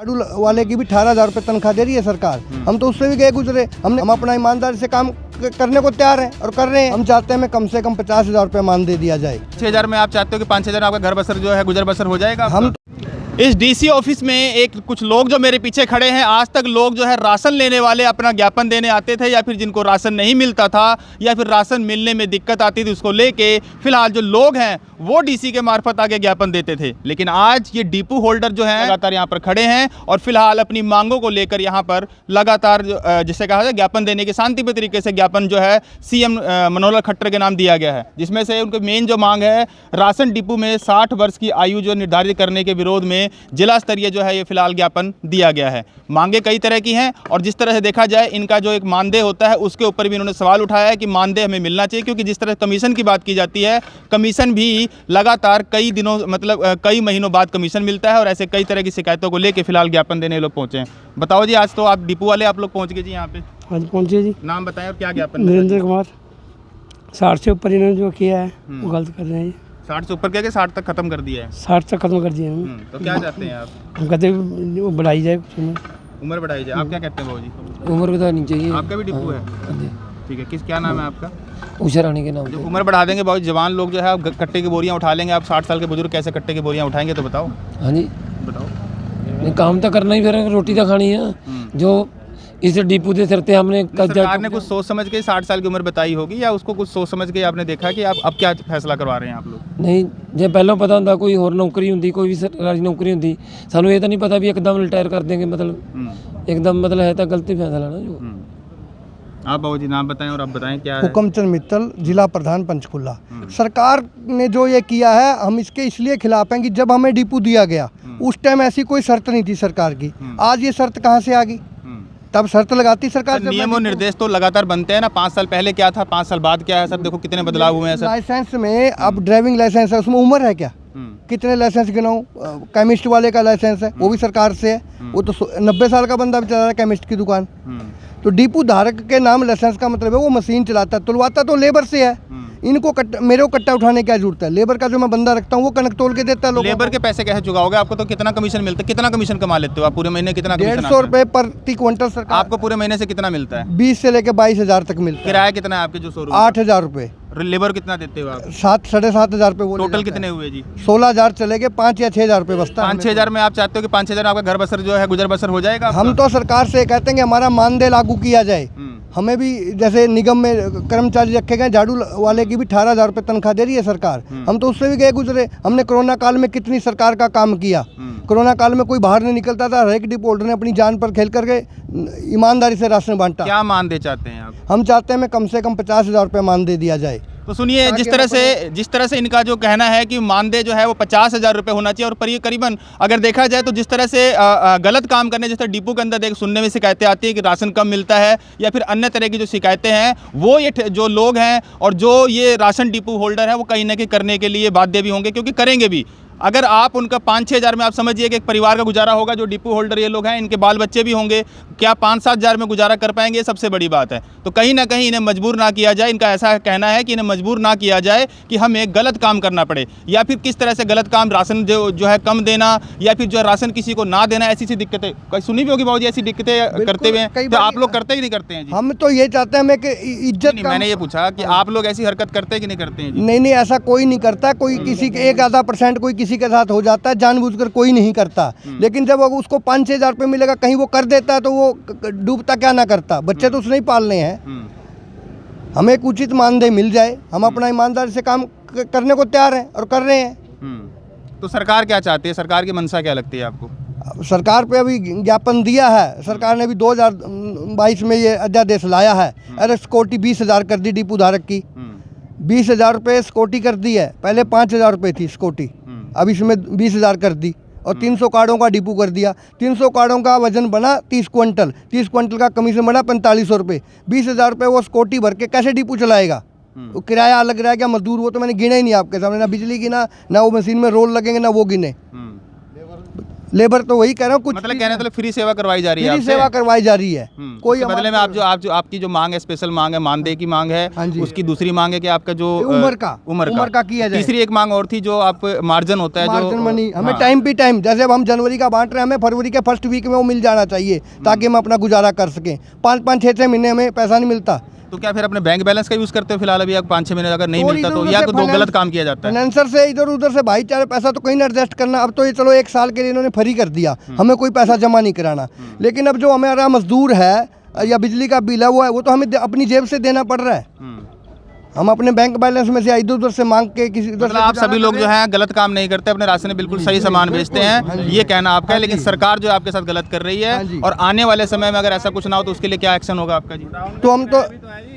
झाड़ू वाले की भी 18,000 रुपये तनख्वाह दे रही है सरकार। हम तो उससे भी गए गुजरे, हम अपना ईमानदारी से काम करने को तैयार हैं और कर रहे हैं। हम चाहते हैं कम से कम 50,000 रुपये मान दे दिया जाए। 6,000 में आप चाहते हो कि 5-6 हज़ार आपका घर बसर जो है गुजर बसर हो जाएगा? हम इस डीसी ऑफिस में कुछ लोग जो मेरे पीछे खड़े हैं, आज तक लोग जो है राशन लेने वाले अपना ज्ञापन देने आते थे, या फिर जिनको राशन नहीं मिलता था या फिर राशन मिलने में दिक्कत आती थी, उसको लेके फिलहाल जो लोग हैं वो डीसी के मार्फत आगे ज्ञापन देते थे। लेकिन आज ये डिपो होल्डर जो हैं लगातार यहाँ पर खड़े हैं और फिलहाल अपनी मांगों को लेकर यहाँ पर लगातार जिसे कहा जाए ज्ञापन देने के शांतिपूर्ण तरीके से ज्ञापन जो है सीएम मनोहर लाल खट्टर के नाम दिया गया है, जिसमें से उनकी मेन जो मांग है राशन डिपो में 60 वर्ष की आयु जो निर्धारित करने के विरोध में जिला स्तरीय जो है ये फिलहाल ज्ञापन दिया गया है। मांगे कई तरह की हैं और जिस तरह से देखा जाए इनका जो एक मानदेय होता है उसके ऊपर भी इन्होंने सवाल उठाया है कि मानदेय हमें मिलना चाहिए, क्योंकि जिस तरह कमीशन की बात की जाती है, कमीशन भी लगातार कई दिनों मतलब कई महीनों बाद कमीशन मिलता है और ऐसे कई तरह की शिकायतों को लेकर फिलहाल ज्ञापन देने लोग पहुंचे हैं। बताओ जी, आज तो आप डिपो वाले आप लोग पहुंच गए जी यहाँ पे? हाँ जी पहुँचे जी। नाम बताएं और क्या ज्ञापन? नरेंद्र कुमार। 60 से ऊपर इन्होंने जो किया है वो गलत कर रहे हैं जी। 60 से ऊपर क्या 60 तक खत्म कर दिया है? 60 तक खत्म कर दिया है। तो क्या चाहते हैं आप? हम कहते हैं वो बढ़ाई जाए कुछ में। उम्र बढ़ाई जाए। आप क्या कहते हैं भाजी? उम्र बतानी चाहिए। आपका भी डिपो है? ठीक है, क्या नाम है आपका? उषा रानी के नाम। जो उम्र बढ़ा देंगे बहुत जवान लोग जो है आप कट्टे की बोरियां उठा लेंगे, आप 60 साल के बुजुर्ग कैसे कट्टे की बोरियां उठाएंगे? तो बताओ। हाँ जी बताओ। नहीं, काम तो करना ही, फिर रोटी तो खानी है। जो इस डिपो के सिर पे हमने सरकार ने कुछ सोच समझ के 60 साल की उम्र बताई होगी, या उसको कुछ सोच समझ के आपने देखा कि आप अब क्या फैसला करवा रहे हैं आप लोग? नहीं, जो पहले पता होंगे कोई होर नौकरी होंगी, कोई भी सरकारी नौकरी होंगी, सानू ये तो नहीं पता भी एकदम रिटायर कर देंगे, मतलब एकदम मतलब है तो गलती फैसला ना जो। आप बाबू जी नाम बताएं और आप बताएं क्या है? हुक्मचंद मित्तल, जिला प्रधान पंचकुला। सरकार ने जो ये किया है हम इसके इसलिए खिलाफ हैं कि जब हमें डिपो दिया गया उस टाइम ऐसी कोई शर्त नहीं थी सरकार की। आज ये शर्त कहाँ से आ गई? तब शर्त लगाती सरकार। नियम और निर्देश तो लगातार बनते हैं ना। 5 साल पहले क्या था, 5 साल बाद क्या है सर? देखो कितने बदलाव हुए हैं सर। लाइसेंस में अब ड्राइविंग लाइसेंस है, उसमें उम्र है क्या? कितने लाइसेंस गिनाऊं? केमिस्ट वाले का लाइसेंस है, वो भी सरकार से है। वो तो 90 साल का बंदा भी चला रहा है केमिस्ट की दुकान। तो डिपो धारक के नाम लाइसेंस का मतलब है वो मशीन चलाता है, तुलवाता तो लेबर से है। इनको मेरे को कट्टा उठाने की क्या जरूरत है? लेबर का जो मैं बंदा रखता हूँ वो कनक तोल के देता है लोगों को। लेबर के पैसे कैसे चुकाओगे? आपको तो कितना कमीशन मिलता है? कितना कमीशन कमा लेते हो आप पूरे महीने? कितना? 150 रुपये प्रति क्विंटल सरकार। आपको पूरे महीने से कितना मिलता है? 20 से लेकर 22,000 तक मिलता है। किराया कितना है आपके जो शोरूम? 8,000 रुपये। लेबर कितना देते हो आप? 7-7,500 रुपये। टोटल कितने हुए जी? 16,000 चले गए, 5 या 6,000 रुपये बचता है। 5-6 हज़ार में आप चाहते हो कि 5-6 हज़ार आपका घर बसर जो है गुजर बसर हो जाएगा? हम तो सरकार से कहते हैं कि हमारा मानदेय लागू किया जाए। हमें भी जैसे निगम में कर्मचारी रखे गए, झाड़ू वाले की भी 18,000 रुपये तनख्वाह दे रही है सरकार। हम तो उससे भी गए गुजरे। हमने कोरोना काल में कितनी सरकार का काम किया। कोरोना काल में कोई बाहर नहीं निकलता था, हर एक डिपो होल्डर ने अपनी जान पर खेल करके ईमानदारी से राशन बांटा। क्या मानदेय चाहते हैं आप? हम चाहते हैं कम से कम 50,000 रुपये मानदेय दिया जाए। तो सुनिए, जिस तरह से इनका जो कहना है कि मानदेय जो है वो 50,000 रुपये होना चाहिए, और करीबन अगर देखा जाए तो जिस तरह से गलत काम करने, जैसे डिपो के अंदर सुनने में शिकायतें आती है कि राशन कम मिलता है या फिर अन्य तरह की जो शिकायतें हैं, वो ये जो लोग हैं और जो ये राशन डिपो होल्डर है वो कहीं ना कहीं करने के लिए बाध्य भी होंगे, क्योंकि करेंगे भी। अगर आप उनका 5-6 हज़ार में आप समझिए कि एक परिवार का गुजारा होगा। जो डिपो होल्डर ये लोग हैं, इनके बाल बच्चे भी होंगे, क्या 5-7 हज़ार में गुजारा कर पाएंगे? ये सबसे बड़ी बात है। तो कहीं ना कहीं इन्हें मजबूर ना किया जाए। इनका ऐसा कहना है कि इन्हें मजबूर ना किया जाए कि हमें गलत काम करना पड़े, या फिर किस तरह से गलत काम, राशन जो है कम देना, या फिर जो है राशन किसी को ना देना, ऐसी दिक्कतें कहीं सुनी भी होगी बाबू जी? ऐसी दिक्कतें करते हुए तो आप लोग करते ही नहीं करते हैं जी? हम तो ये चाहते हैं हमें कि इज्जत। मैंने ये पूछा कि आप लोग ऐसी हरकत करते हैं कि नहीं करते हैं? नहीं, ऐसा कोई नहीं करता। कोई किसी के 1-आधा% कोई किसी के साथ हो जाता है, जानबूझकर कोई नहीं करता। लेकिन जब उसको 5-6 हज़ार रुपये मिलेगा, कहीं वो कर देता है तो वो डूबता क्या ना करता। बच्चे तो उसने ही पालने हैं। हमें एक उचित मानदेय मिल जाए, हम अपना ईमानदारी से काम करने को तैयार हैं और कर रहे हैं। तो सरकार क्या चाहती है? सरकार की मंशा क्या लगती है आपको? सरकार पे अभी ज्ञापन दिया है। सरकार ने अभी 2022 में ये अध्यादेश लाया है। अरे सिक्योरिटी 20,000 कर दी डिपो धारक की। 20,000 रुपये सिक्योरिटी कर दी है। पहले 5,000 रुपये थी सिक्योरिटी, अब इसमें 20,000 कर दी और 300 कार्डों का डिपो कर दिया। 300 कार्डों का वजन बना 30 क्विंटल, 30 क्विंटल का कमीशन बना 4500 रुपये। 20,000 रुपये वो सिक्योरिटी भर के कैसे डिपो चलाएगा? वो किराया अलग रह गया, मजदूर वो तो मैंने गिने ही नहीं आपके सामने। ना बिजली गिना, ना वो मशीन में रोल लगेंगे, ना वो गिने। लेबर तो वही कह रहा हूँ, कुछ मतलब कहने मतलब फ्री सेवा करवाई जा रही है फ्री आपसे? सेवा करवाई जा रही है। कोई उसके बदले में आप जो आपकी जो मांग है, स्पेशल मांग है, मानदेय की मांग है, हाँ जी। उसकी दूसरी मांग है कि आपका जो उम्र का किया जाए। तीसरी एक मांग और थी जो आप मार्जिन होता है, मार्जिन जो मनी हमें हाँ। टाइम पे टाइम, जैसे अब हम जनवरी का बांट रहे हैं, हमें फरवरी के फर्स्ट वीक में वो मिल जाना चाहिए ताकि हम अपना गुजारा कर सकें। 5-5 6-6 महीने हमें पैसा नहीं मिलता। तो क्या फिर अपने बैंक बैलेंस का यूज करते हो फिलहाल? अभी आप 5-6 महीने अगर नहीं और मिलता तो, इधर-उधर या से तो फाइनेंस- गलत काम किया जाता है? फाइनेंसर से इधर उधर से भाईचारे पैसा तो कहीं ना एडजस्ट करना। अब तो ये चलो 1 साल के लिए इन्होंने फ्री कर दिया, हमें कोई पैसा जमा नहीं कराना। लेकिन अब जो हमारा मजदूर है या बिजली का बिल है वो तो हमें अपनी जेब से देना पड़ रहा है। हम अपने बैंक बैलेंस में से इधर उधर से मांग के किसी उधर मतलब आप सभी लोग जो हैं गलत काम नहीं करते, अपने राशन में बिल्कुल सही सामान बेचते हैं, ये कहना आपका है। लेकिन सरकार जो है आपके साथ गलत कर रही हाँ जी। है, और आने वाले समय में अगर ऐसा कुछ ना हो तो उसके लिए क्या एक्शन होगा आपका जी? तो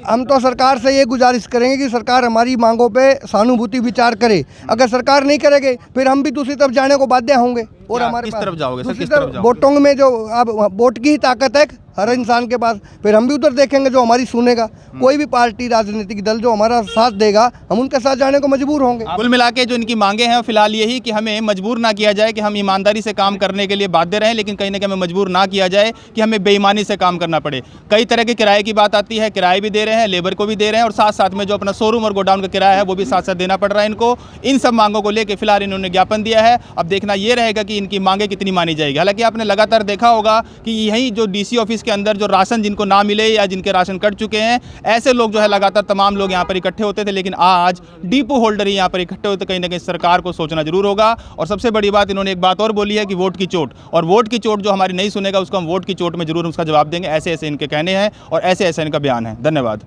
हम तो सरकार से ये गुजारिश करेंगे कि सरकार हमारी मांगों पे सहानुभूति विचार करे। अगर सरकार नहीं करेगी फिर हम भी दूसरी तरफ जाने को बाध्य होंगे। और क्या, हमारे किस पास तरफ जाओगे सर, दूसरी किस तरफ तरफ जाओगे? वोटों में जो अब वोट की ही ताकत है हर इंसान के पास, फिर हम भी उधर देखेंगे जो हमारी सुनेगा। कोई भी पार्टी राजनीतिक दल जो हमारा साथ देगा हम उनके साथ जाने को मजबूर होंगे। कुल मिला के जो इनकी मांगे हैं फिलहाल यही कि हमें मजबूर ना किया जाए, कि हम ईमानदारी से काम करने के लिए बाध्य रहें, लेकिन कहीं ना कहीं हमें मजबूर ना किया जाए कि हमें बेईमानी से काम करना पड़े। कई तरह के किराए की बात आती है, किराए भी दे रहे हैं, लेबर को भी दे रहे हैं, और साथ साथ में जो अपना शोरूम और गोडाउन का किराया है वो भी साथ साथ देना पड़ रहा है इनको। इन सब मांगों को लेकर फिलहाल इन्होंने ज्ञापन दिया है। अब देखना ये रहेगा कि इनकी मांगे कितनी मानी जाएगी। हालांकि आपने लगातार देखा होगा कि यही जो डीसी ऑफिस के अंदर जो राशन जिनको ना मिले या जिनके राशन कट चुके हैं, ऐसे लोग जो है लगातार तमाम लोग यहाँ पर इकट्ठे होते थे, लेकिन आज डिपो होल्डर ही यहाँ पर इकट्ठे होते। कहीं ना कहीं सरकार को सोचना जरूर होगा। और सबसे बड़ी बात इन्होंने एक बात और बोली है कि वोट की चोट, और वोट की चोट जो हमारी नहीं सुनेगा उसको हम वोट की चोट में जरूर उसका जवाब देंगे। ऐसे ऐसे इनके कहने हैं और ऐसे ऐसे इनका बयान है। धन्यवाद।